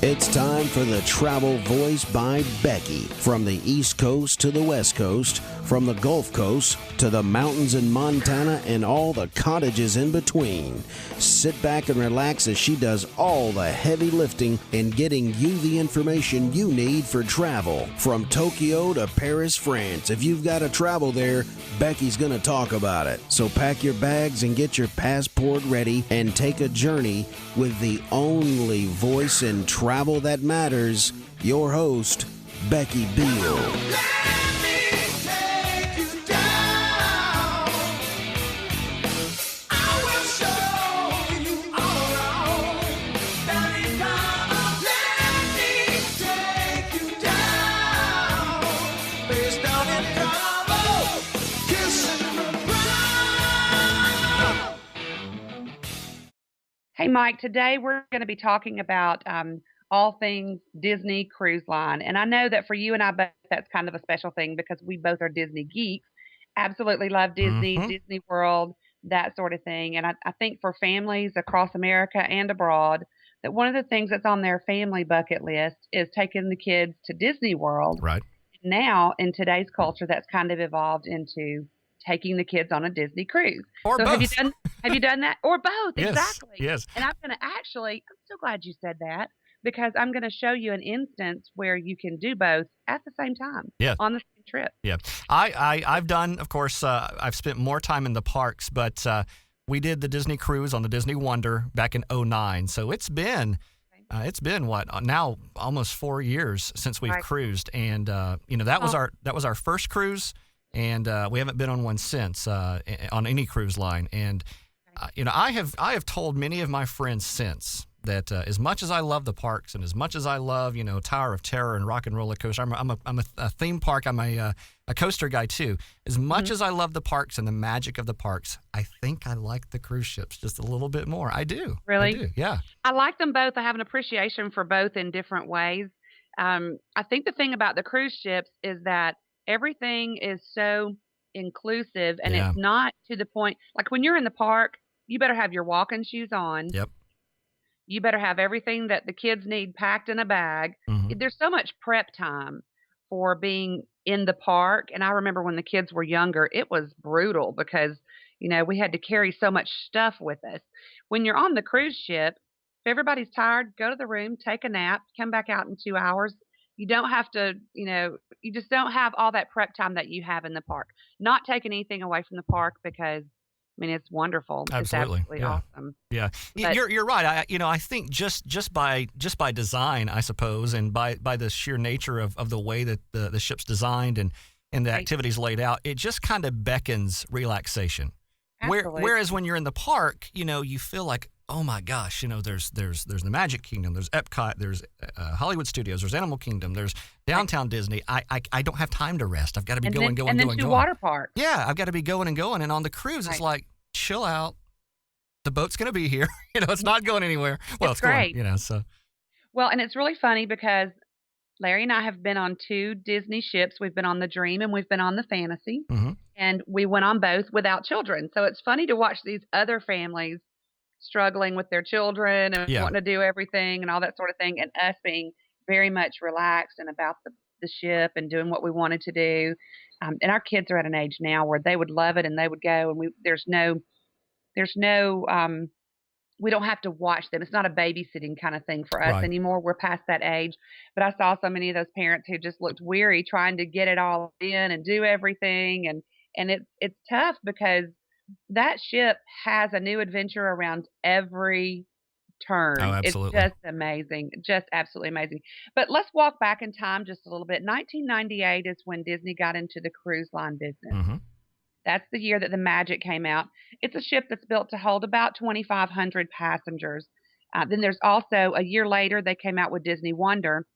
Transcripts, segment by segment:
It's time for the Travel Voice by Becky. From the East Coast to the West Coast, from the Gulf Coast to the mountains in Montana and all the cottages in between. Sit back and relax as she does all the heavy lifting in getting you the information you need for travel. From Tokyo to Paris, France. If you've got to travel there, Becky's going to talk about it. So pack your bags and get your passport ready and take a journey with the only voice in travel that matters, your host, Becky Beall. Hey, Mike, today we're going to be talking about all things Disney Cruise Line. And I know that for you and I both, that's kind of a special thing because we both are Disney geeks, absolutely love Disney, Disney World, that sort of thing. And I think for families across America and abroad, that one of the things that's on their family bucket list is taking the kids to Disney World. Right. Now, in today's culture, that's kind of evolved into taking the kids on a Disney cruise. Or so both. Have you done that? Or both, Yes, exactly. yes. And I'm so glad you said that because I'm going to show you an instance where you can do both at the same time on the same trip. Yeah. I've done, of course, I've spent more time in the parks, but we did the Disney cruise on the Disney Wonder back in 2009. So it's been what now almost 4 years since we've cruised. And, that was our first cruise. And we haven't been on one since on any cruise line. And I have told many of my friends since that as much as I love the parks and as much as I love Tower of Terror and Rock and Roller Coaster, I'm a theme park. I'm a coaster guy too. As much as I love the parks and the magic of the parks, I think I like the cruise ships just a little bit more. I do. Really? I do. Yeah. I like them both. I have an appreciation for both in different ways. I think the thing about the cruise ships is that everything is so inclusive and it's not to the point, like when you're in the park, you better have your walking shoes on. Yep. You better have everything that the kids need packed in a bag. There's so much prep time for being in the park. And I remember when the kids were younger, it was brutal because, we had to carry so much stuff with us. When you're on the cruise ship, if everybody's tired, go to the room, take a nap, come back out in 2 hours. You don't have to, you just don't have all that prep time that you have in the park. Not taking anything away from the park because, it's wonderful. Absolutely. It's absolutely awesome. Yeah, But you're right. I think just by design, I suppose, and by the sheer nature of the way that the ship's designed and the activities laid out, it just kind of beckons relaxation. Whereas when you're in the park, you feel like, oh my gosh, there's the Magic Kingdom, there's Epcot, there's Hollywood Studios, there's Animal Kingdom, there's Downtown Disney. I don't have time to rest. I've got to be going. And then two water parks. Yeah, I've got to be going. And on the cruise, it's like, chill out. The boat's going to be here. It's not going anywhere. Well, it's great. Going, so. Well, and it's really funny because Larry and I have been on 2 Disney ships. We've been on the Dream and we've been on the Fantasy. And we went on both without children. So it's funny to watch these other families struggling with their children and wanting to do everything and all that sort of thing, and us being very much relaxed and about the ship and doing what we wanted to do. And our kids are at an age now where they would love it and they would go, and we don't have to watch them. It's not a babysitting kind of thing for us anymore. We're past that age. But I saw so many of those parents who just looked weary trying to get it all in and do everything, and it's tough because that ship has a new adventure around every turn. Oh, absolutely. It's just amazing. Just absolutely amazing. But let's walk back in time just a little bit. 1998 is when Disney got into the cruise line business. That's the year that the Magic came out. It's a ship that's built to hold about 2,500 passengers. Then there's also, a year later, they came out with Disney Wonder,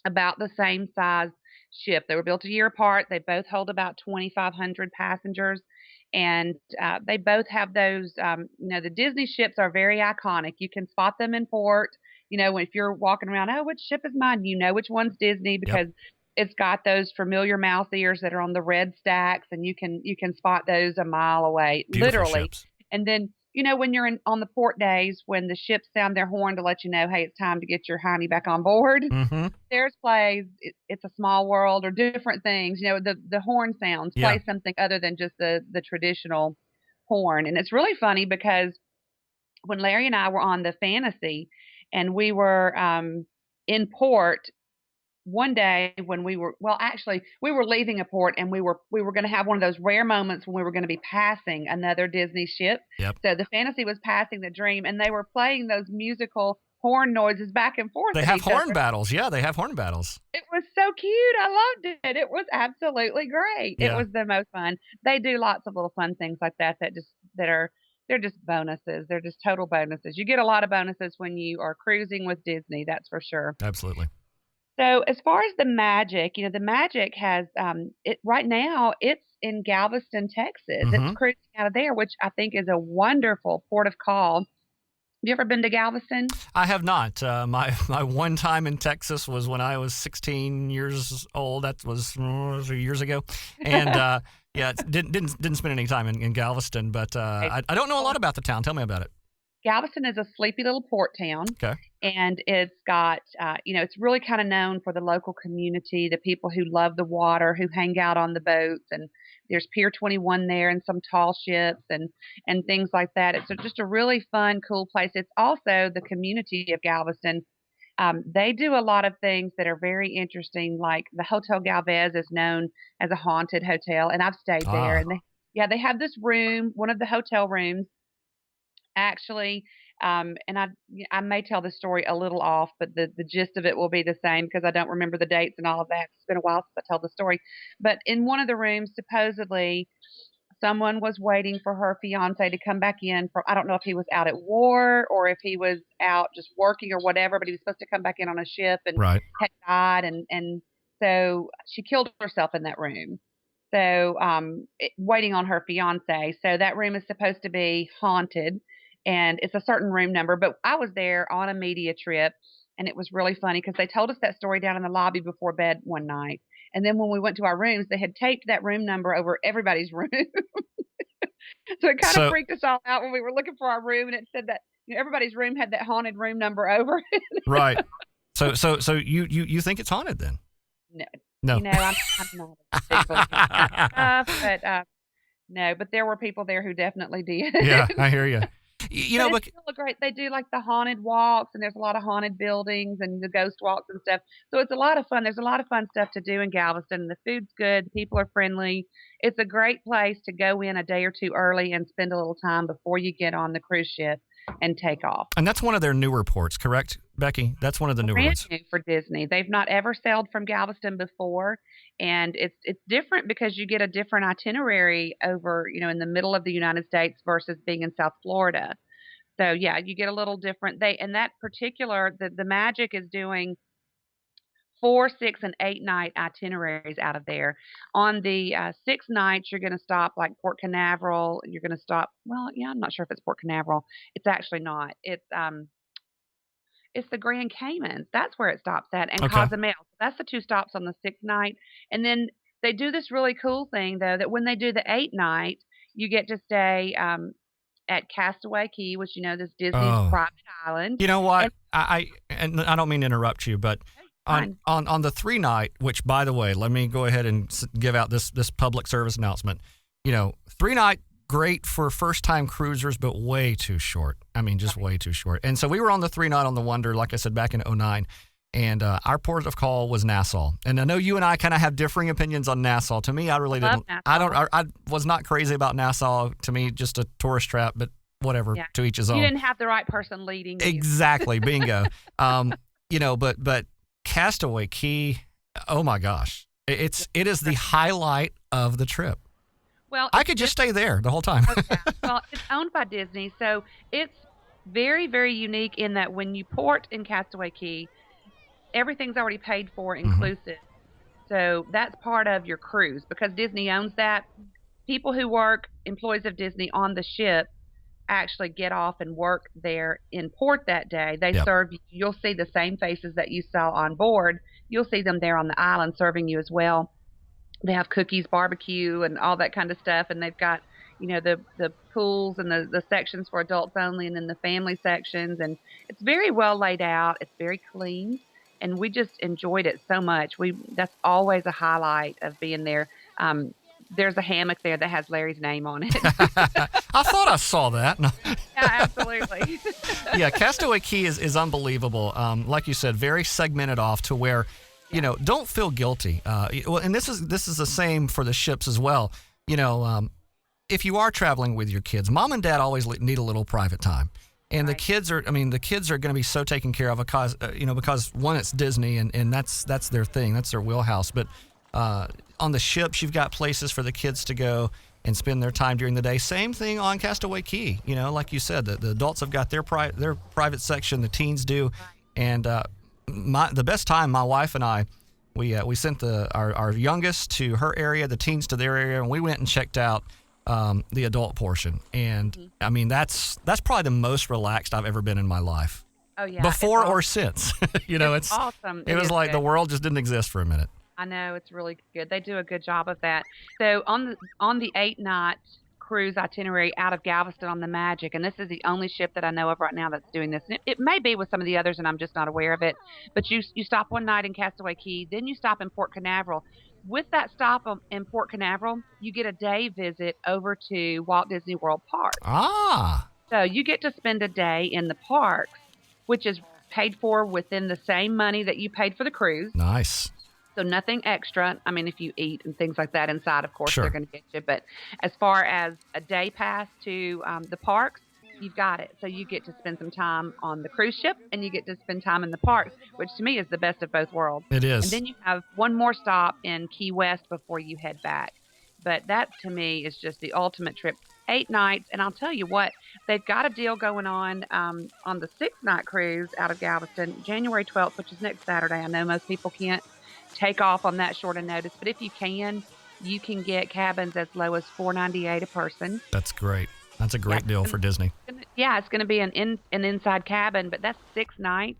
about the same size ship. They were built a year apart. They both hold about 2,500 passengers. And they both have those, the Disney ships are very iconic. You can spot them in port. If you're walking around, oh, which ship is mine? You know which one's Disney because it's got those familiar mouse ears that are on the red stacks, and you can spot those a mile away, Beautiful literally. ships. And then when you're on the port days, when the ships sound their horn to let you know, hey, it's time to get your honey back on board. Mm-hmm. There's plays, It's a Small World, or different things. The horn sounds Yeah. play something other than just the traditional horn. And it's really funny because when Larry and I were on the Fantasy and we were in port one day when we were leaving a port, and we were going to have one of those rare moments when we were going to be passing another Disney ship. Yep. So the Fantasy was passing the Dream, and they were playing those musical horn noises back and forth. They have horn battles. Yeah, they have horn battles. It was so cute. I loved it. It was absolutely great. Yeah. It was the most fun. They do lots of little fun things like that they're just bonuses. They're just total bonuses. You get a lot of bonuses when you are cruising with Disney, that's for sure. Absolutely. So as far as the Magic, the Magic has it right now. It's in Galveston, Texas. Mm-hmm. It's cruising out of there, which I think is a wonderful port of call. Have you ever been to Galveston? I have not. My one time in Texas was when I was 16 years old. That was years ago, and yeah, didn't spend any time in Galveston. But I don't know a lot about the town. Tell me about it. Galveston is a sleepy little port town. Okay. And it's got, it's really kind of known for the local community, the people who love the water, who hang out on the boats. And there's Pier 21 there and some tall ships and things like that. It's just a really fun, cool place. It's also the community of Galveston. They do a lot of things that are very interesting, like the Hotel Galvez is known as a haunted hotel, and I've stayed there. And they have this room, one of the hotel rooms, actually, and I may tell the story a little off, but the gist of it will be the same because I don't remember the dates and all of that. It's been a while since I told the story. But in one of the rooms, supposedly, someone was waiting for her fiance to come back in from, I don't know if he was out at war or if he was out just working or whatever, but he was supposed to come back in on a ship and had died. And so she killed herself in that room. So waiting on her fiance. So that room is supposed to be haunted. And it's a certain room number, but I was there on a media trip, and it was really funny because they told us that story down in the lobby before bed one night. And then when we went to our rooms, they had taped that room number over everybody's room. So it kind of freaked us all out when we were looking for our room, and it said that everybody's room had that haunted room number over it. Right. So you think it's haunted then? No. I'm not a big believer, but no. But there were people there who definitely did. Yeah, I hear you. But it's still great. They do like the haunted walks, and there's a lot of haunted buildings and the ghost walks and stuff. So it's a lot of fun. There's a lot of fun stuff to do in Galveston. The food's good. The people are friendly. It's a great place to go in a day or two early and spend a little time before you get on the cruise ship and take off. And that's one of their newer ports, correct, Becky? That's one of the newer ones. Brand new for Disney. They've not ever sailed from Galveston before, and it's different because you get a different itinerary over, in the middle of the United States versus being in South Florida. So yeah, you get a little different. And that particular, the Magic is doing 4, 6, and 8 night itineraries out of there. On the 6 nights, you're going to stop like Port Canaveral. You're going to stop. Well, yeah, I'm not sure if it's Port Canaveral. It's actually not. It's the Grand Caymans. That's where it stops at, and Cozumel. That's the 2 stops on the 6th night. And then they do this really cool thing though, that when they do the 8 night, you get to stay at Castaway Cay, which this Disney's private island. You know what? I don't mean to interrupt you, but on the 3 night, which by the way, let me go ahead and give out this public service announcement. 3 night, great for first time cruisers, but way too short. I mean, just way too short. And so we were on the 3 night on the Wonder, like I said, back in 2009. And our port of call was Nassau. And I know you and I kind of have differing opinions on Nassau. To me, I really didn't. I was not crazy about Nassau. To me, just a tourist trap, but whatever, to each his own. You didn't have the right person leading you. Exactly. Bingo. But Castaway Cay, oh my gosh. It is the highlight of the trip. Well, I could just stay there the whole time. Okay. Well, it's owned by Disney, so it's very, very unique in that when you port in Castaway Cay, everything's already paid for, inclusive. So that's part of your cruise because Disney owns that. People who work, employees of Disney on the ship, actually get off and work there in port that day. They serve you. You'll see the same faces that you saw on board. You'll see them there on the island serving you as well. They have cookies, barbecue, and all that kind of stuff. And they've got, the pools and the sections for adults only, and then the family sections, and it's very well laid out. It's very clean, and we just enjoyed it so much. We That's always a highlight of being there. There's a hammock there that has Larry's name on it. I thought I saw that. Yeah, absolutely. Yeah, Castaway Key is unbelievable. Like you said, very segmented off to where, don't feel guilty. Well, and this is the same for the ships as well. If you are traveling with your kids, mom and dad always need a little private time. And Right. the kids are going to be so taken care of because one, it's Disney and that's their thing. That's their wheelhouse. But on the ships, you've got places for the kids to go and spend their time during the day. Same thing on Castaway Key. Like you said, the adults have got their private section, the teens do. And the best time, my wife and I, we sent our youngest to her area, the teens to their area, and we went and checked out the adult portion. And I mean, that's probably the most relaxed I've ever been in my life. Oh yeah. Before or since. It's awesome. It was like good. the world just didn't exist for a minute. I know, it's really good. They do a good job of that. So on the 8-night cruise itinerary out of Galveston on the Magic, and this is the only ship that I know of right now that's doing this. And it may be with some of the others, and I'm just not aware of it. But you stop one night in Castaway Key, then you stop in Port Canaveral. With that stop in Port Canaveral, you get a day visit over to Walt Disney World Park. Ah. So you get to spend a day in the parks, which is paid for within the same money that you paid for the cruise. Nice. So nothing extra. I mean, if you eat and things like that inside, of course, Sure. they're going to get you. But as far as a day pass to the parks, you've got it. So you get to spend some time on the cruise ship, and you get to spend time in the parks, which to me is the best of both worlds. It is. And then you have one more stop in Key West before you head back. But that, to me, is just the ultimate trip. 8 nights, and I'll tell you what, they've got a deal going on the 6-night cruise out of Galveston, January 12th, which is next Saturday. I know most people can't take off on that short a notice, but if you can get cabins as low as $4.98 a person. That's great. That's a great deal for Disney. Yeah, it's going to be an inside cabin, but that's 6 nights.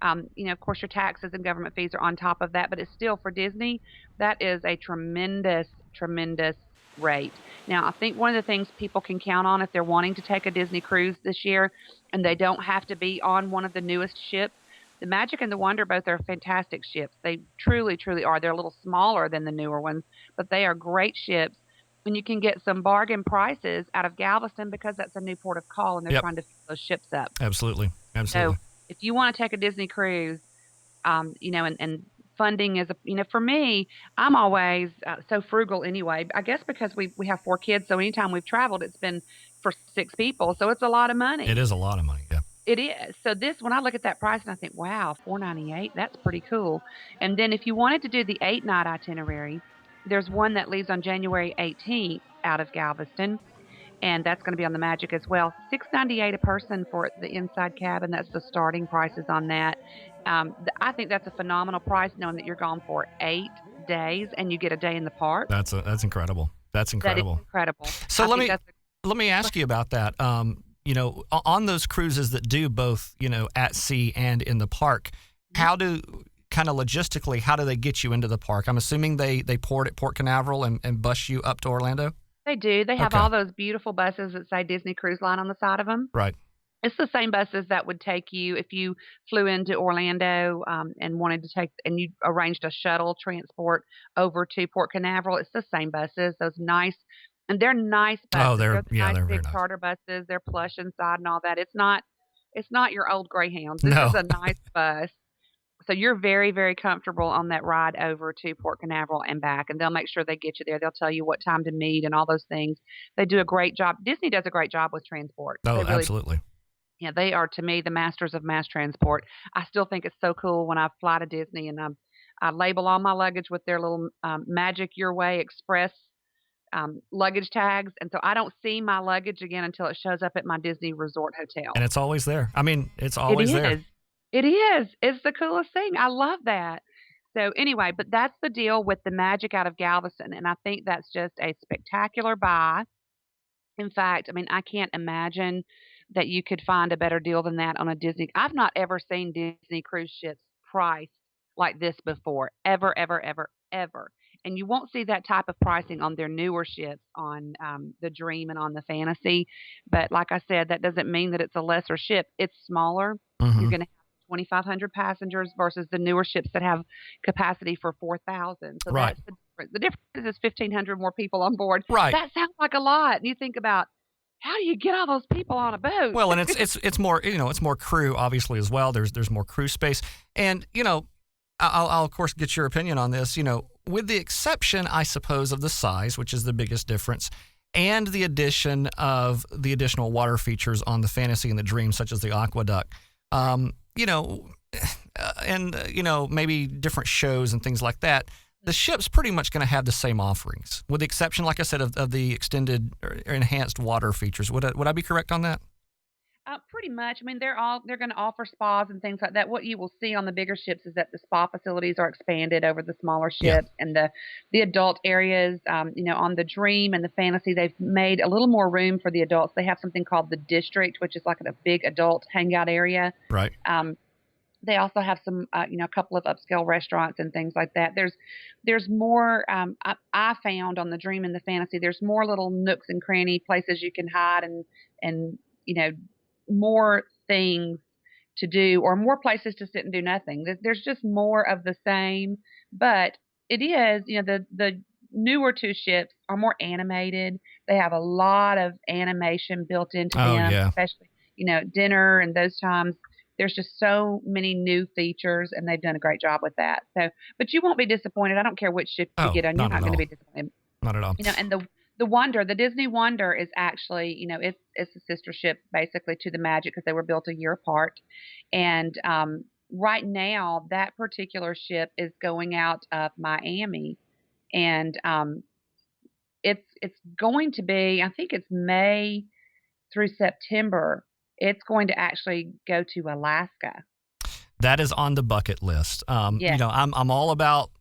Of course, your taxes and government fees are on top of that, but it's still, for Disney, that is a tremendous, tremendous rate. Now, I think one of the things people can count on if they're wanting to take a Disney cruise this year, and they don't have to be on one of the newest ships, the Magic and the Wonder both are fantastic ships. They truly, truly are. They're a little smaller than the newer ones, but they are great ships. And you can get some bargain prices out of Galveston because that's a new port of call, and they're trying to fill those ships up. Absolutely. So if you want to take a Disney cruise, and funding is, for me, I'm always so frugal anyway. I guess because we have 4 kids, so anytime we've traveled, it's been for 6 people. So it's a lot of money. It is a lot of money, yeah. It is. So when I look at that price and I think, wow, $4.98, that's pretty cool. And then if you wanted to do the 8-night itinerary, there's one that leaves on January 18th out of Galveston, and that's going to be on the Magic as well. $6.98 a person for the inside cabin. That's the starting prices on that. I think that's a phenomenal price, knowing that you're gone for 8 days and you get a day in the park. That's incredible. That's incredible. That is incredible. So let me ask you about that. On those cruises that do both, at sea and in the park, how do logistically, how do they get you into the park? I'm assuming they port at Port Canaveral and bus you up to Orlando? They do. They have all those beautiful buses that say Disney Cruise Line on the side of them. Right. It's the same buses that would take you if you flew into Orlando and wanted to and you arranged a shuttle transport over to Port Canaveral. It's the same buses, those nice. And they're nice buses. Oh, they're nice very big nice. Charter buses. They're plush inside and all that. It's not your old Greyhounds. This No. is a nice bus. So you're very, very comfortable on that ride over to Port Canaveral and back, and they'll make sure they get you there. They'll tell you what time to meet and all those things. They do a great job. Disney does a great job with transport. Oh, really, absolutely. Yeah, they are, to me, the masters of mass transport. I still think it's so cool when I fly to Disney and I label all my luggage with their little Magic Your Way Express luggage tags, and so I don't see my luggage again until it shows up at my Disney Resort hotel. And it's always there. I mean, it's always there. It is. It's the coolest thing. I love that. So anyway, but that's the deal with the Magic out of Galveston, and I think that's just a spectacular buy. In fact, I mean, I can't imagine that you could find a better deal than that on a Disney. I've not ever seen Disney cruise ships priced like this before, ever, ever, ever, ever. And you won't see that type of pricing on their newer ships on the Dream and on the Fantasy. But like I said, that doesn't mean that it's a lesser ship. It's smaller. You're Hmm. going to have 2,500 passengers versus the newer ships that have capacity for 4,000. So Right. that's the difference. The difference is 1,500 more people on board. Right. That sounds like a lot. And you think about how do you get all those people on a boat? Well, and it's more, it's more crew obviously as well. There's more crew space, and I'll of course get your opinion on this. With the exception, I suppose, of the size, which is the biggest difference, and the addition of the additional water features on the Fantasy and the Dream, such as the aqueduct. Maybe different shows and things like that. The ship's pretty much going to have the same offerings, with the exception, like I said, of the extended or enhanced water features. Would I be correct on that? Pretty much. I mean, they're going to offer spas and things like that. What you will see on the bigger ships is that the spa facilities are expanded over the smaller Yeah. ships, and the adult areas. On the Dream and the Fantasy, they've made a little more room for the adults. They have something called the District, which is like a big adult hangout area. Right. They also have some, a couple of upscale restaurants and things like that. There's more. I found on the Dream and the Fantasy, there's more little nooks and cranny places you can hide and more things to do or more places to sit and do nothing. There's just more of the same, but it is, the newer two ships are more animated. They have a lot of animation built into Oh them, yeah. especially, dinner and those times. There's just so many new features, and they've done a great job with that. So, but you won't be disappointed. I don't care which ship you Oh, get on. You're not not at going to all. be disappointed. Not at all. And the Wonder, the Disney Wonder is actually, it's a sister ship basically to the Magic because they were built a year apart. And right now, that particular ship is going out of Miami, and it's going to be, I think it's May through September. It's going to actually go to Alaska. That is on the bucket list. Yes. I'm all about,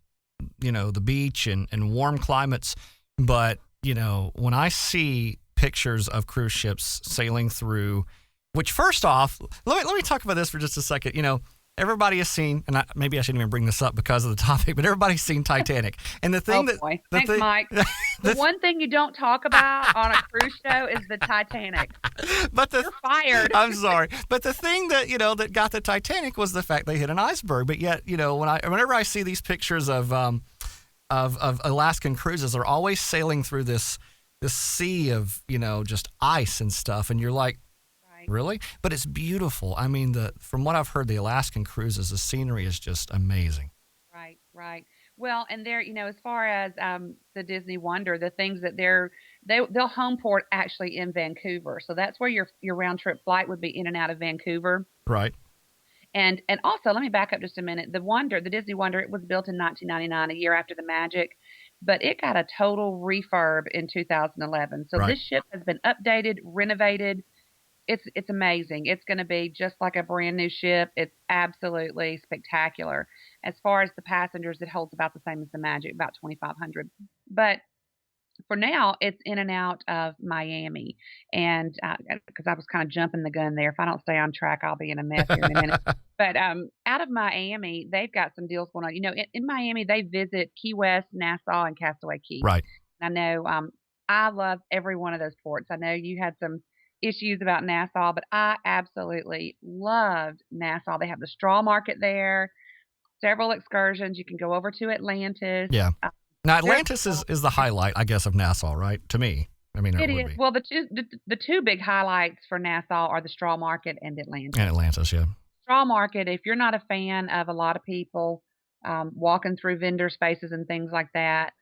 the beach and warm climates, but when I see pictures of cruise ships sailing through, which first off, let me talk about this for just a second. Everybody has seen, and maybe I shouldn't even bring this up because of the topic, but everybody's seen Titanic. And the thing boy. Thanks, Mike. The one thing you don't talk about on a cruise show is the Titanic. But You're fired. I'm sorry, but the thing that that got the Titanic was the fact they hit an iceberg. But yet, whenever I see these pictures of Alaskan cruises, they're always sailing through this sea of just ice and stuff, and you're like, really? But it's beautiful. I mean, from what I've heard, the Alaskan cruises, the scenery is just amazing. Right. Well, and they're, as far as the Disney Wonder, the things that they'll home port actually in Vancouver. So that's where your round trip flight would be in and out of Vancouver. Right. And also, let me back up just a minute. The Disney Wonder, it was built in 1999, a year after the Magic, but it got a total refurb in 2011. So Right. This ship has been updated, renovated. It's amazing. It's going to be just like a brand new ship. It's absolutely spectacular. As far as the passengers, it holds about the same as the Magic, about 2,500. But for now, it's in and out of Miami. And because I was kind of jumping the gun there. If I don't stay on track, I'll be in a mess here in a minute. But out of Miami, they've got some deals going on. In Miami, they visit Key West, Nassau, and Castaway Cay. Right. I know I love every one of those ports. I know you had some issues about Nassau, but I absolutely loved Nassau. They have the straw market there, several excursions. You can go over to Atlantis. Yeah. Now, Atlantis is the highlight, I guess, of Nassau, right? To me. I mean, it would is. be. Well, the two big highlights for Nassau are the straw market and Atlantis. And Atlantis, yeah. Straw market, if you're not a fan of a lot of people walking through vendor spaces and things like that,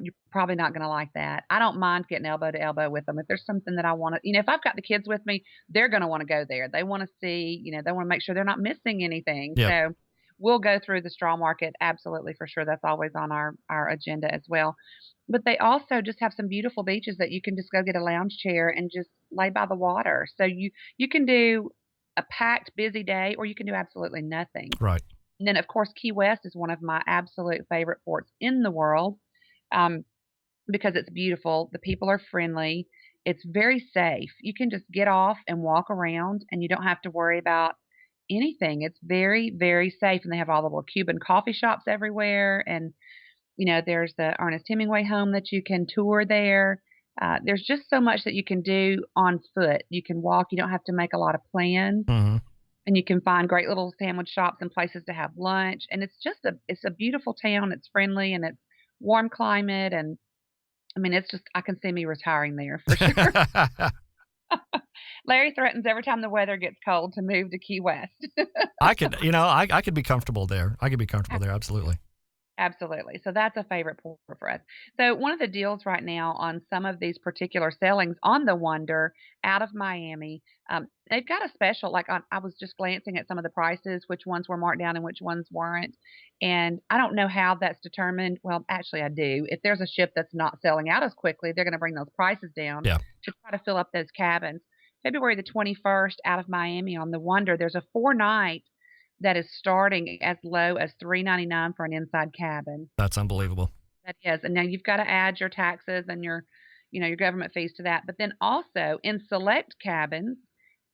you're probably not going to like that. I don't mind getting elbow to elbow with them. If there's something that I want to, if I've got the kids with me, they're going to want to go there. They want to see, they want to make sure they're not missing anything. Yep. So we'll go through the straw market. Absolutely, for sure. That's always on our agenda as well. But they also just have some beautiful beaches that you can just go get a lounge chair and just lay by the water. So you can do a packed, busy day, or you can do absolutely nothing. Right. And then, of course, Key West is one of my absolute favorite ports in the world. Because it's beautiful. The people are friendly. It's very safe. You can just get off and walk around, and you don't have to worry about anything. It's very, very safe. And they have all the little Cuban coffee shops everywhere. And There's the Ernest Hemingway home that you can tour there. There's just so much that you can do on foot. You can walk. You don't have to make a lot of plans, Mm-hmm. and you can find great little sandwich shops and places to have lunch. And it's a beautiful town. It's friendly and it's warm climate. And I mean, it's just I can see me retiring there for sure. Larry threatens every time the weather gets cold to move to Key West. I could be comfortable there. I could be comfortable there. Absolutely. Absolutely. So that's a favorite port for us. So one of the deals right now on some of these particular sailings on the Wonder out of Miami, they've got a special. I was just glancing at some of the prices, which ones were marked down and which ones weren't. And I don't know how that's determined. Well, actually, I do. If there's a ship that's not selling out as quickly, they're going to bring those prices down Yeah. to try to fill up those cabins. February the 21st out of Miami on the Wonder, there's a 4-night that is starting as low as $3.99 for an inside cabin. That's unbelievable. That is, and now you've got to add your taxes and your government fees to that. But then also in select cabins,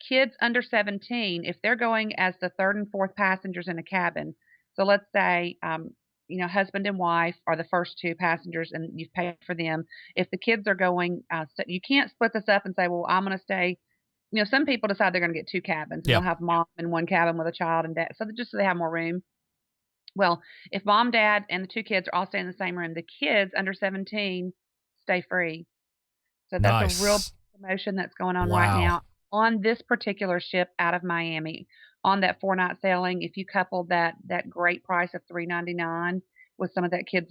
kids under 17, if they're going as the third and fourth passengers in a cabin, so let's say husband and wife are the first two passengers and you've paid for them. If the kids are going, you can't split this up and say, well, I'm going to stay. Some people decide they're going to get two cabins. And Yeah. They'll have mom in one cabin with a child and dad, just so they have more room. Well, if mom, dad, and the two kids are all staying in the same room, the kids under 17 stay free. So that's a real promotion that's going on right now on this particular ship out of Miami on that 4-night sailing. If you couple that great price of $3.99 with some of that kids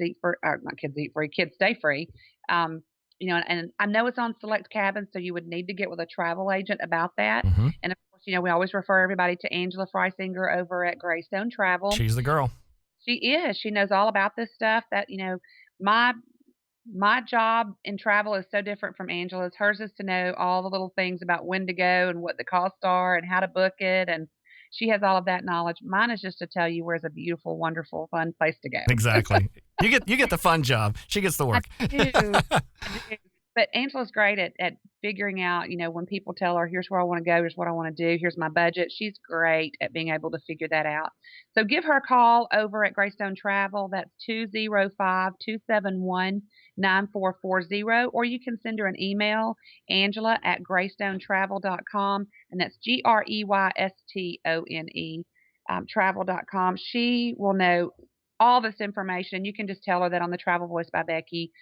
stay free. And I know it's on select cabins, so you would need to get with a travel agent about that. Mm-hmm. And of course, we always refer everybody to Angela Freisinger over at Greystone Travel. She's the girl. She is. She knows all about this stuff. That my job in travel is so different from Angela's. Hers is to know all the little things about when to go and what the costs are and how to book it, and she has all of that knowledge. Mine is just to tell you where's a beautiful, wonderful, fun place to go. Exactly. You get the fun job. She gets the work. I do. But Angela's great at figuring out, when people tell her, here's where I want to go, here's what I want to do, here's my budget. She's great at being able to figure that out. So give her a call over at Greystone Travel. That's 205-271-9440. Or you can send her an email, Angela@greystonetravel.com. And that's GREYSTONE, travel.com. She will know all this information. You can just tell her that on the Travel Voice by Becky,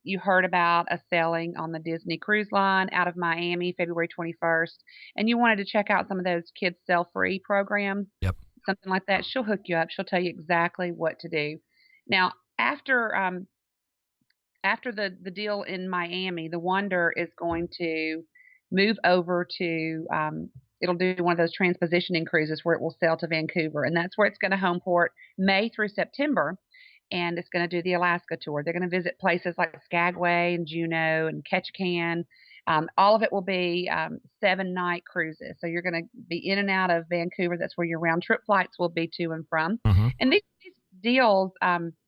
you heard about a sailing on the Disney Cruise Line out of Miami, February 21st, and you wanted to check out some of those kids sell-free programs, Yep. something like that. She'll hook you up. She'll tell you exactly what to do. Now, after the deal in Miami, the Wonder is going to move over to it'll do one of those transpositioning cruises where it will sail to Vancouver, and that's where it's going to home port May through September, and it's going to do the Alaska tour. They're going to visit places like Skagway and Juneau and Ketchikan. All of it will be 7-night cruises, so you're going to be in and out of Vancouver. That's where your round-trip flights will be to and from. Mm-hmm. And these deals,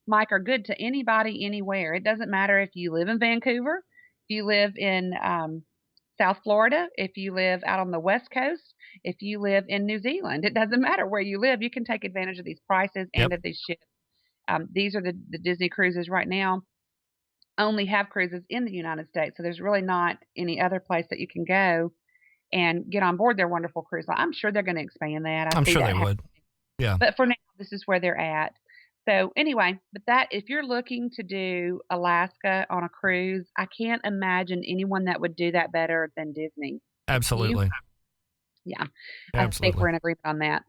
Mike, are good to anybody, anywhere. It doesn't matter if you live in Vancouver, if you live in South Florida, if you live out on the West Coast, if you live in New Zealand. It doesn't matter where you live. You can take advantage of these prices and of these ships. These are the Disney cruises right now. Only have cruises in the United States, so there's really not any other place that you can go and get on board their wonderful cruise line. I'm sure they're going to expand that. I'm sure they would. Yeah. But for now, this is where they're at. So anyway, if you're looking to do Alaska on a cruise, I can't imagine anyone that would do that better than Disney. Absolutely. Yeah. Absolutely. I think we're in agreement on that.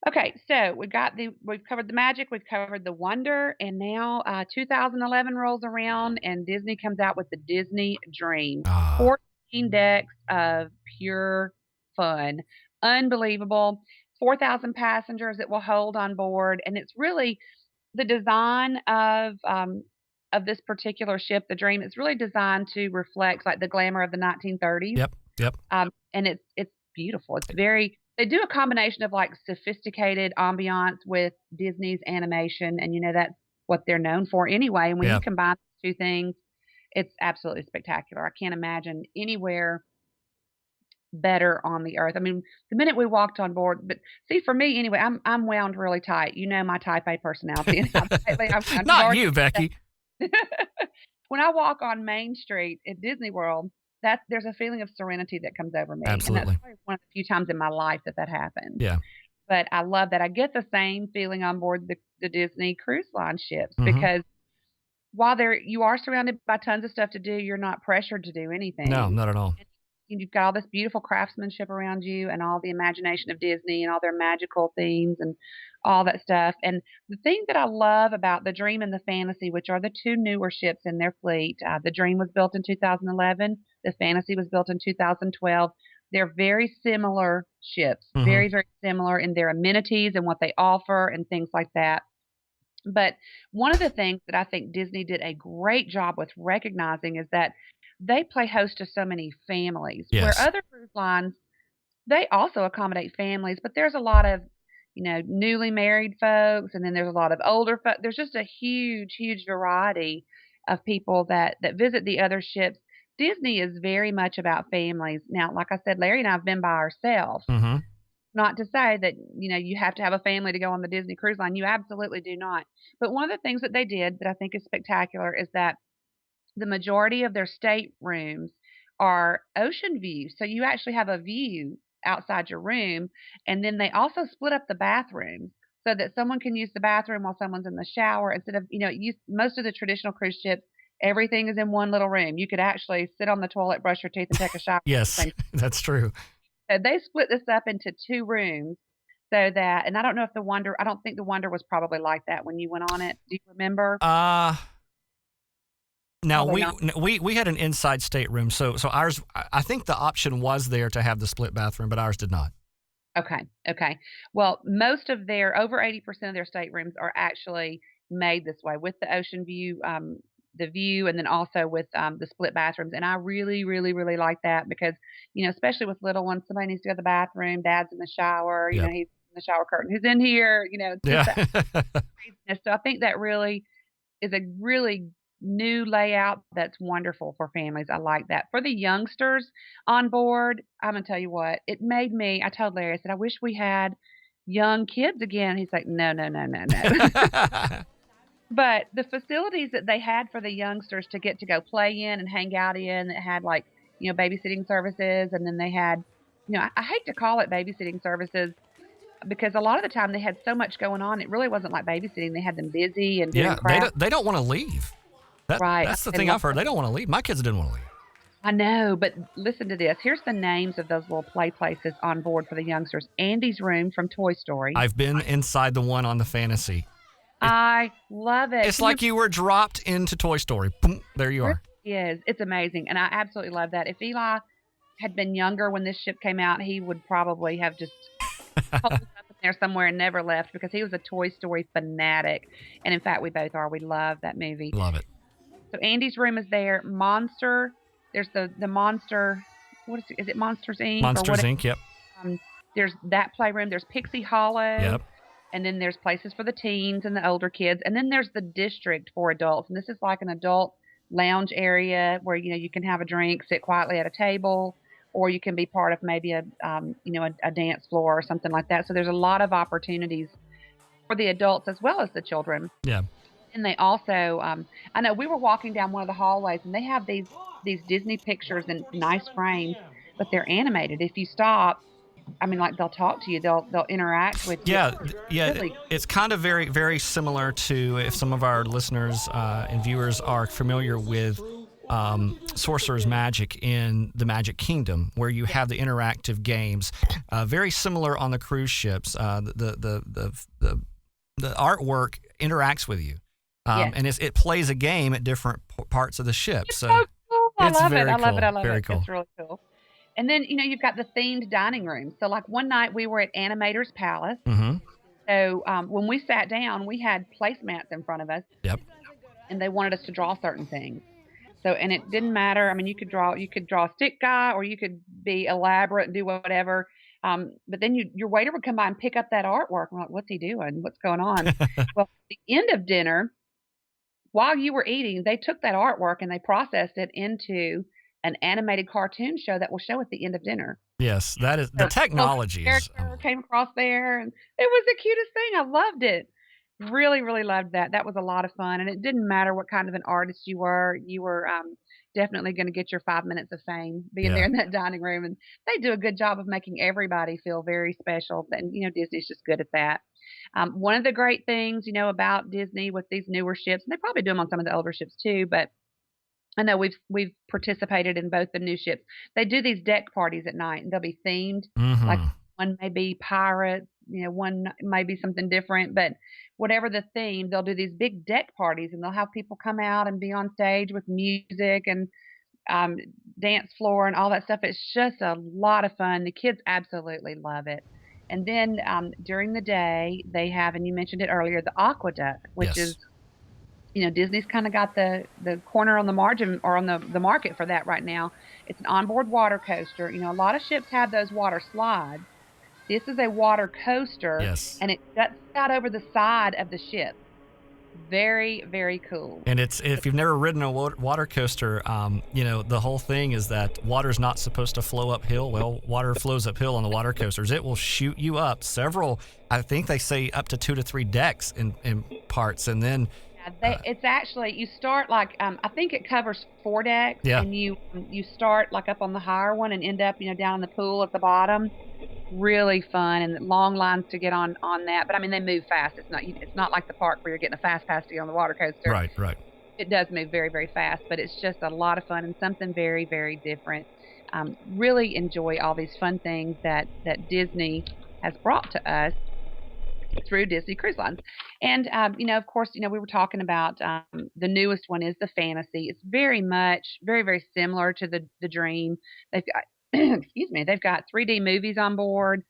Okay, so we've covered the Magic, we've covered the Wonder, and now 2011 rolls around and Disney comes out with the Disney Dream. 14 decks of pure fun. Unbelievable. 4,000 passengers it will hold on board, and it's really the design of this particular ship, the Dream. It's really designed to reflect like the glamour of the 1930s. Yep. And it's beautiful. They do a combination of like sophisticated ambiance with Disney's animation, and that's what they're known for anyway. And when you combine those two things, it's absolutely spectacular. I can't imagine anywhere better on the earth. I mean, the minute we walked on board, but see, for me anyway, I'm wound really tight. You know my type A personality, and I'm Not already. you, Becky. When I walk on Main Street at Disney World, there's a feeling of serenity that comes over me, and that's Absolutely. probably one of the few times in my life that happens. Yeah. But I love that I get the same feeling on board the Disney cruise line ships Mm-hmm. because while you are surrounded by tons of stuff to do, you're not pressured to do anything. No, not at all. And you've got all this beautiful craftsmanship around you and all the imagination of Disney and all their magical themes and all that stuff. And the thing that I love about the Dream and the Fantasy, which are the two newer ships in their fleet, the Dream was built in 2011, the Fantasy was built in 2012. They're very similar ships, Mm-hmm. very, very similar in their amenities and what they offer and things like that. But one of the things that I think Disney did a great job with recognizing is that they play host to so many families, where Yes. other cruise lines, they also accommodate families, but there's a lot of, newly married folks, and then there's a lot of older folks. There's just a huge, huge variety of people that visit the other ships. Disney is very much about families. Now, like I said, Larry and I have been by ourselves. Mm-hmm. Not to say that, you have to have a family to go on the Disney Cruise Line. You absolutely do not. But one of the things that they did that I think is spectacular is that the majority of their staterooms are ocean view. So you actually have a view outside your room. And then they also split up the bathrooms so that someone can use the bathroom while someone's in the shower instead of, most of the traditional cruise ships, everything is in one little room. You could actually sit on the toilet, brush your teeth, and take a shower. Yes, that's true. So they split this up into two rooms so that, and I don't know if I don't think the Wonder was probably like that when you went on it. Do you remember? Now we had an inside stateroom, so ours, I think the option was there to have the split bathroom, but ours did not. Okay. Well, most of over 80% of their staterooms are actually made this way with the ocean view, the view, and then also with the split bathrooms. And I really, really, really like that because, especially with little ones, somebody needs to go to the bathroom, dad's in the shower, Yep. he's in the shower curtain, who's in here, Yeah. craziness. So I think that really is a really new layout that's wonderful for families. I like that. For the youngsters on board, I'm going to tell you what, it made me, I told Larry, I said, I wish we had young kids again. He's like, no. But the facilities that they had for the youngsters to get to go play in and hang out in, that had like, babysitting services. And then they had, I hate to call it babysitting services because a lot of the time they had so much going on. It really wasn't like babysitting. They had them busy and doing crap. They don't want to leave. Right. That's the thing I've heard. They don't want to leave. My kids didn't want to leave. I know, but listen to this. Here's the names of those little play places on board for the youngsters. Andy's room from Toy Story. I've been inside the one on the Fantasy. I love it. It's like you were dropped into Toy Story. Boom, there you are. It is. It's amazing. And I absolutely love that. If Eli had been younger when this ship came out, he would probably have just pulled up in there somewhere and never left because he was a Toy Story fanatic. And in fact, we both are. We love that movie. Love it. So Andy's room is there. Monster. There's the Monster. What is it? Monsters Inc.? Monsters Inc., yep. There's that playroom. There's Pixie Hollow. Yep. And then there's places for the teens and the older kids. And then there's the district for adults. And this is like an adult lounge area where, you can have a drink, sit quietly at a table, or you can be part of maybe a dance floor or something like that. So there's a lot of opportunities for the adults as well as the children. Yeah. And they also, I know we were walking down one of the hallways and they have these Disney pictures in nice frames, but they're animated. If you stop, I mean, like they'll talk to you, they'll interact with you. Yeah. It's kind of very, very similar to if some of our listeners and viewers are familiar with Sorcerer's Magic in the Magic Kingdom, where you have the interactive games. Very similar on the cruise ships. The artwork interacts with you, and it plays a game at different parts of the ship. It's so cool. I love it. Very cool. It's really cool. And then, you've got the themed dining room. So, like one night we were at Animator's Palace. Mm-hmm. So, when we sat down, we had placemats in front of us. Yep. And they wanted us to draw certain things. So, and it didn't matter. I mean, you could draw a stick guy, or you could be elaborate and do whatever. But then your waiter would come by and pick up that artwork. I'm like, what's he doing? What's going on? Well, at the end of dinner, while you were eating, they took that artwork and they processed it into an animated cartoon show that will show at the end of dinner. Yes, that is the So technology is. character came across there, and it was the cutest thing. I loved it. Really, really loved that. That was a lot of fun, and it didn't matter what kind of an artist you were. You were definitely going to get your 5 minutes of fame being there Yeah. in that dining room, and they do a good job of making everybody feel very special. And Disney's just good at that. One of the great things about Disney with these newer ships, and they probably do them on some of the older ships too, but I know we've participated in both the new ships. They do these deck parties at night, and they'll be themed. Like Mm-hmm. one may be pirates, one may be something different, but whatever the theme, they'll do these big deck parties, and they'll have people come out and be on stage with music and um, dance floor and all that stuff. It's just a lot of fun. The kids absolutely love it. And then during the day, they have, and you mentioned it earlier, the aqueduct, which is Yes. Disney's kind of got the corner on the margin or on the market for that right now. It's an onboard water coaster. A lot of ships have those water slides. This is a water coaster, Yes. and it juts out over the side of the ship. Very, very cool. And it's if you've never ridden a water coaster, the whole thing is that water's not supposed to flow uphill. Well, water flows uphill on the water coasters. It will shoot you up several. I think they say up to 2 to 3 decks in parts, and then. It's actually you start like I think it covers 4 decks, Yeah. and you start like up on the higher one and end up down in the pool at the bottom. Really fun and long lines to get on that. But I mean they move fast. It's not like the park where you're getting a fast pass to get on the water coaster. Right. It does move very, very fast, but it's just a lot of fun and something very, very different. Really enjoy all these fun things that Disney has brought to us through Disney Cruise Lines. And, of course, we were talking about the newest one is the Fantasy. It's very much, very, very similar to the Dream. They've got, excuse me, they've got 3D movies on board.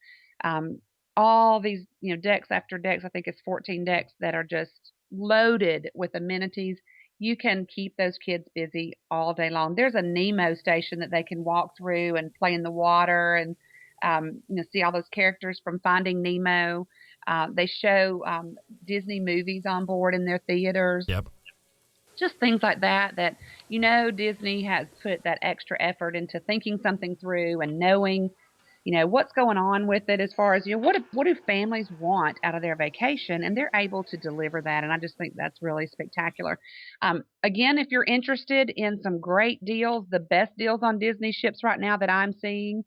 All these, decks after decks. I think it's 14 decks that are just loaded with amenities. You can keep those kids busy all day long. There's a Nemo station that they can walk through and play in the water and, see all those characters from Finding Nemo. They show Disney movies on board in their theaters. Yep. Just things like that Disney has put that extra effort into thinking something through and knowing, what's going on with it as far as, what do families want out of their vacation, and they're able to deliver that. And I just think that's really spectacular. Again, if you're interested in some great deals, the best deals on Disney ships right now that I'm seeing,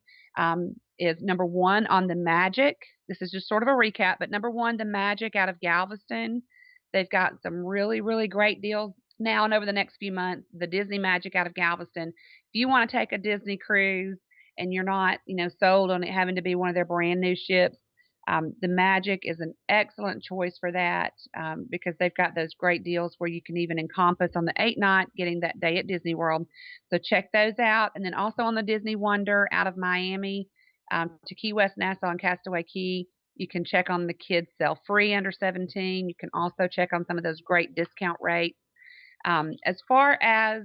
is number 1 on the Magic. This is just sort of a recap, but number 1, the Magic out of Galveston. They've got some really, really great deals now and over the next few months. The Disney Magic out of Galveston. If you want to take a Disney cruise and you're not, sold on it having to be one of their brand new ships, the Magic is an excellent choice for that because they've got those great deals where you can even encompass on the 8-night, getting that day at Disney World. So check those out. And then also on the Disney Wonder out of Miami to Key West, Nassau, and Castaway Key, you can check on the kids sell free under 17. You can also check on some of those great discount rates. As far as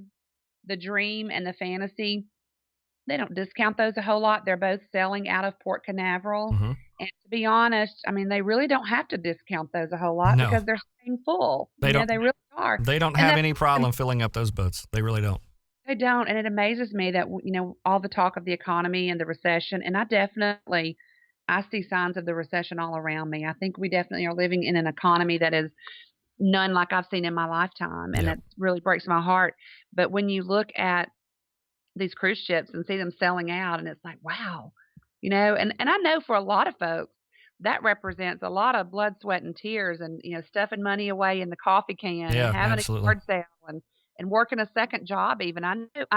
the Dream and the Fantasy, they don't discount those a whole lot. They're both selling out of Port Canaveral. Mm-hmm. And to be honest, I mean, they really don't have to discount those a whole lot because they're staying full. They really are. They don't have any problem filling up those boats. They really don't. They don't. And it amazes me that, all the talk of the economy and the recession, and I see signs of the recession all around me. I think we definitely are living in an economy that is none like I've seen in my lifetime. And it really breaks my heart. But when you look at these cruise ships and see them selling out, and it's like, wow, and I know for a lot of folks that represents a lot of blood, sweat, and tears, and stuffing money away in the coffee can and having absolutely. a yard sale and working a second job. Even I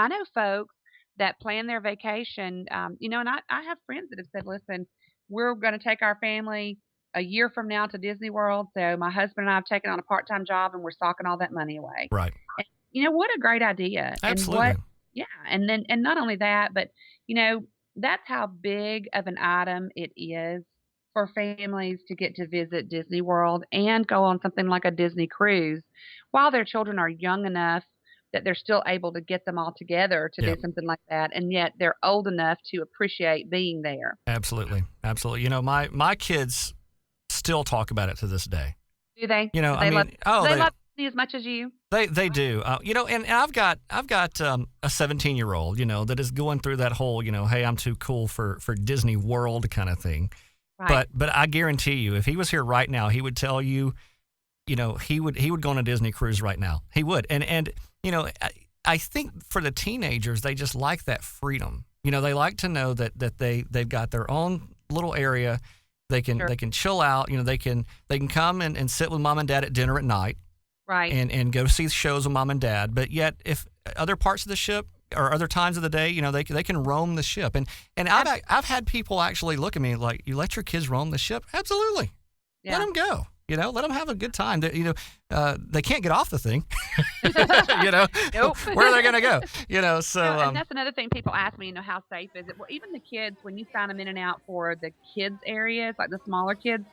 know folks that plan their vacation, and I have friends that have said, listen, we're going to take our family a year from now to Disney World, so my husband and I have taken on a part-time job and we're socking all that money away. Right. And, what a great idea. Absolutely. And not only that, but that's how big of an item it is for families to get to visit Disney World and go on something like a Disney cruise while their children are young enough that they're still able to get them all together to do something like that, and yet they're old enough to appreciate being there. Absolutely. My kids still talk about it to this day. Do they? They As much as you. They do. And I've got a 17-year-old, that is going through that whole, hey, I'm too cool for Disney World kind of thing. Right. But I guarantee you, if he was here right now, he would tell you, he would go on a Disney cruise right now. He would. And I think for the teenagers, they just like that freedom. They like to know that they've got their own little area. They can Sure. they can chill out. They can come and sit with mom and dad at dinner at night. Right. And go see shows with mom and dad. But yet, if other parts of the ship or other times of the day, they can roam the ship. And I've had people actually look at me like, you let your kids roam the ship? Absolutely. Yeah. Let them go. Let them have a good time. They can't get off the thing. Nope. Where are they going to go? So. And that's another thing people ask me, how safe is it? Well, even the kids, when you sign them in and out for the kids areas, like the smaller kids,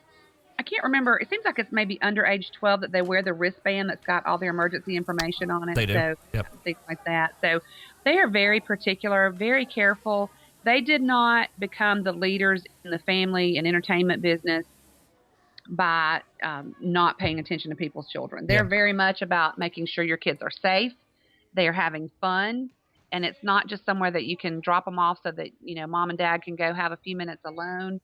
I can't remember. It seems like it's maybe under age 12 that they wear the wristband that's got all their emergency information on it. They do. So Yep. things like that. So they are very particular, very careful. They did not become the leaders in the family and entertainment business by not paying attention to people's children. They're very much about making sure your kids are safe. They are having fun. And it's not just somewhere that you can drop them off so that, mom and dad can go have a few minutes alone.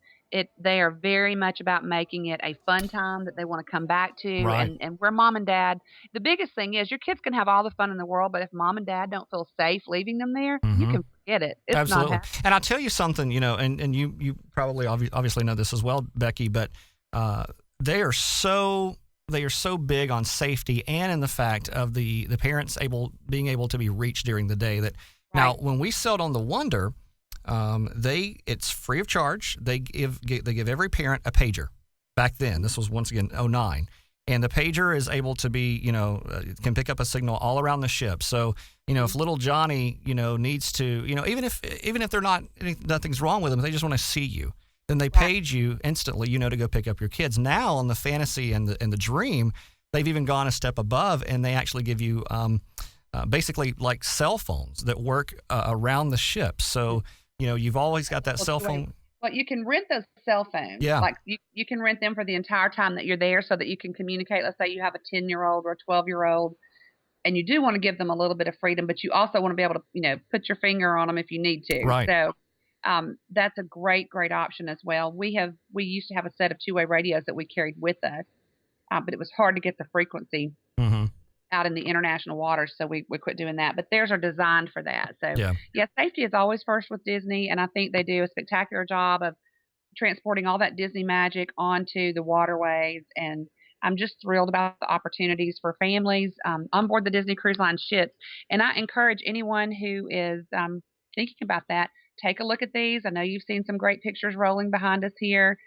They are very much about making it a fun time that they want to come back to. Right. And where mom and dad, the biggest thing is your kids can have all the fun in the world, but if mom and dad don't feel safe leaving them there, you can forget it. It's Absolutely. not happening. And I'll tell you something, and you probably obviously know this as well, Becky, but they are so big on safety and in the fact of the parents being able to be reached during the day that now when we sailed on the Wonder, it's free of charge. They give every parent a pager. Back then, this was once again 2009, and the pager is able to be can pick up a signal all around the ship. So if little Johnny needs to even if they're nothing's wrong with them, they just want to see you, then they page you instantly to go pick up your kids. Now on the Fantasy and the Dream, they've even gone a step above, and they actually give you basically like cell phones that work around the ship. So you've always got that cell phone. Well, you can rent those cell phones. Yeah. Like you can rent them for the entire time that you're there so that you can communicate. Let's say you have a 10-year-old or a 12-year-old, and you do want to give them a little bit of freedom, but you also want to be able to, put your finger on them if you need to. Right. So that's a great, great option as well. We used to have a set of two-way radios that we carried with us, but it was hard to get the frequency out in the international waters, so we quit doing that. But theirs are designed for that. So safety is always first with Disney, and I think they do a spectacular job of transporting all that Disney magic onto the waterways. And I'm just thrilled about the opportunities for families on board the Disney Cruise Line ships. And I encourage anyone who is thinking about that, take a look at these. I know you've seen some great pictures rolling behind us here.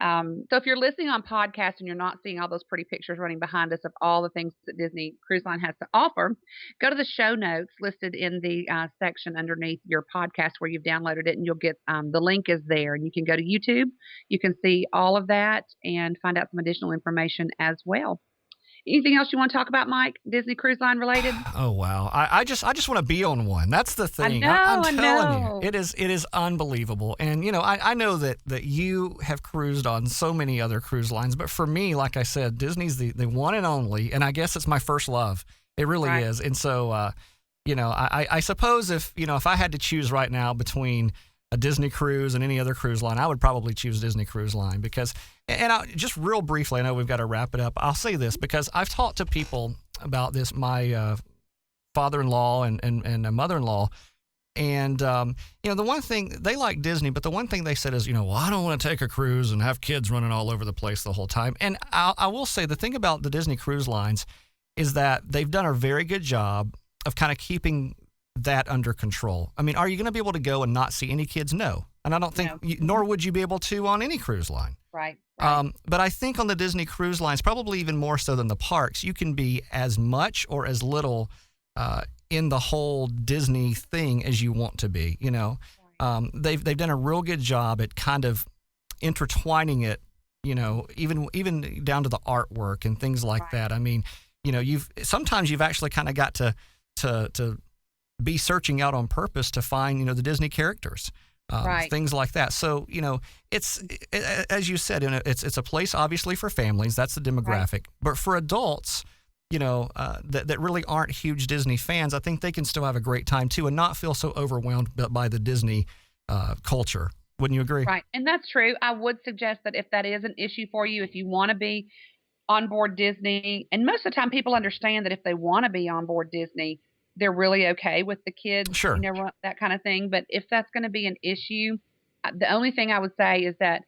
So if you're listening on podcast and you're not seeing all those pretty pictures running behind us of all the things that Disney Cruise Line has to offer, go to the show notes listed in the section underneath your podcast where you've downloaded it, and you'll get the link is there. And you can go to YouTube. You can see all of that and find out some additional information as well. Anything else you want to talk about, Mike? Disney Cruise Line related? Oh wow! I just want to be on one. That's the thing. I'm telling you, it is unbelievable. And I know that you have cruised on so many other cruise lines, but for me, like I said, Disney's the one and only. And I guess it's my first love. It really is. And so I suppose if I had to choose right now between a Disney cruise and any other cruise line, I would probably choose Disney Cruise Line because, just real briefly, I know we've got to wrap it up. I'll say this because I've talked to people about this, my father-in-law and mother-in-law, and the one thing, they like Disney, but the one thing they said is, well, I don't want to take a cruise and have kids running all over the place the whole time. And I will say the thing about the Disney Cruise Lines is that they've done a very good job of kind of keeping that under control. I mean, are you going to be able to go and not see any kids? No. And I don't think, nor would you be able to on any cruise line. Right. But I think on the Disney Cruise Lines, probably even more so than the parks, you can be as much or as little in the whole Disney thing as you want to be. They've done a real good job at kind of intertwining it, even down to the artwork and things like that. I mean, sometimes you've actually kind of got to be searching out on purpose to find, the Disney characters, things like that. So, it's, as you said, it's a place obviously for families. That's the demographic. But for adults, that really aren't huge Disney fans, I think they can still have a great time too and not feel so overwhelmed by the Disney culture. Wouldn't you agree? Right. And that's true. I would suggest that if that is an issue for you, if you want to be on board Disney, and most of the time people understand that if they want to be on board Disney, they're really okay with the kids, Sure. that kind of thing. But if that's going to be an issue, the only thing I would say is that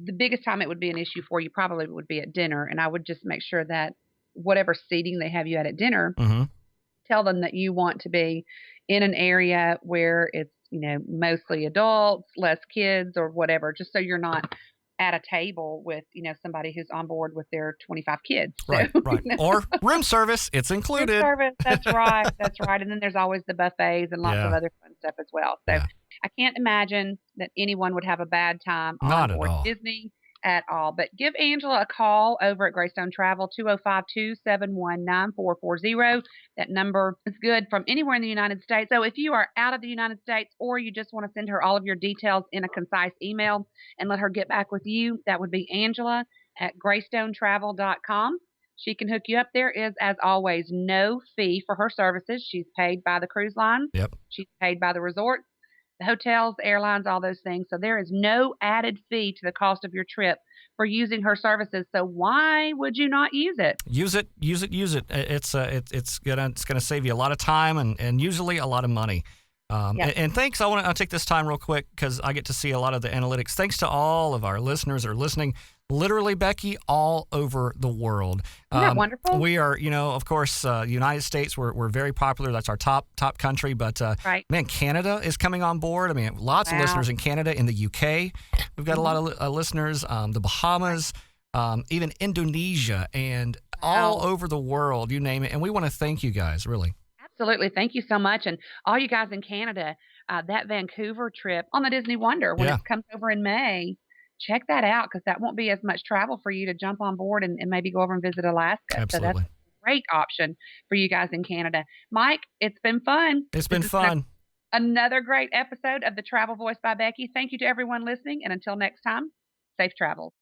the biggest time it would be an issue for you probably would be at dinner. And I would just make sure that whatever seating they have you at dinner, Mm-hmm. tell them that you want to be in an area where it's, mostly adults, less kids or whatever, just so you're not at a table with, somebody who's on board with their 25 kids. Right, So, right. Or room service, it's room included. service, that's right, that's right. And then there's always the buffets and lots of Yeah. other fun stuff as well. So Yeah. I can't imagine that anyone would have a bad time Not on at board all. Disney at all. But give Angela a call over at Greystone Travel, 205-271-9440. That number is good from anywhere in the United States. So if you are out of the United States or you just want to send her all of your details in a concise email and let her get back with you, that would be Angela at greystonetravel.com. She can hook you up. There is, as always, no fee for her services. She's paid by the cruise line. Yep. She's paid by the resort, the hotels, the airlines, all those things. So there is no added fee to the cost of your trip for using her services. So why would you not use it? Use it. It's gonna save you a lot of time and usually a lot of money. Yes. And thanks. I'll take this time real quick because I get to see a lot of the analytics. Thanks to all of our listeners who are listening. Literally, Becky, all over the world. Isn't that wonderful? We are, of course, United States. We're very popular. That's our top country. But right. man, Canada is coming on board. I mean, lots of listeners in Canada, in the UK. We've got a lot of listeners. The Bahamas, even Indonesia, and all over the world. You name it. And we want to thank you guys, really. Absolutely. Thank you so much. And all you guys in Canada, that Vancouver trip on the Disney Wonder, when it comes over in May, check that out because that won't be as much travel for you to jump on board and maybe go over and visit Alaska. Absolutely. So that's a great option for you guys in Canada. Mike, it's been fun. It's been fun. Another great episode of The Travel Voice by Becky. Thank you to everyone listening. And until next time, safe travels.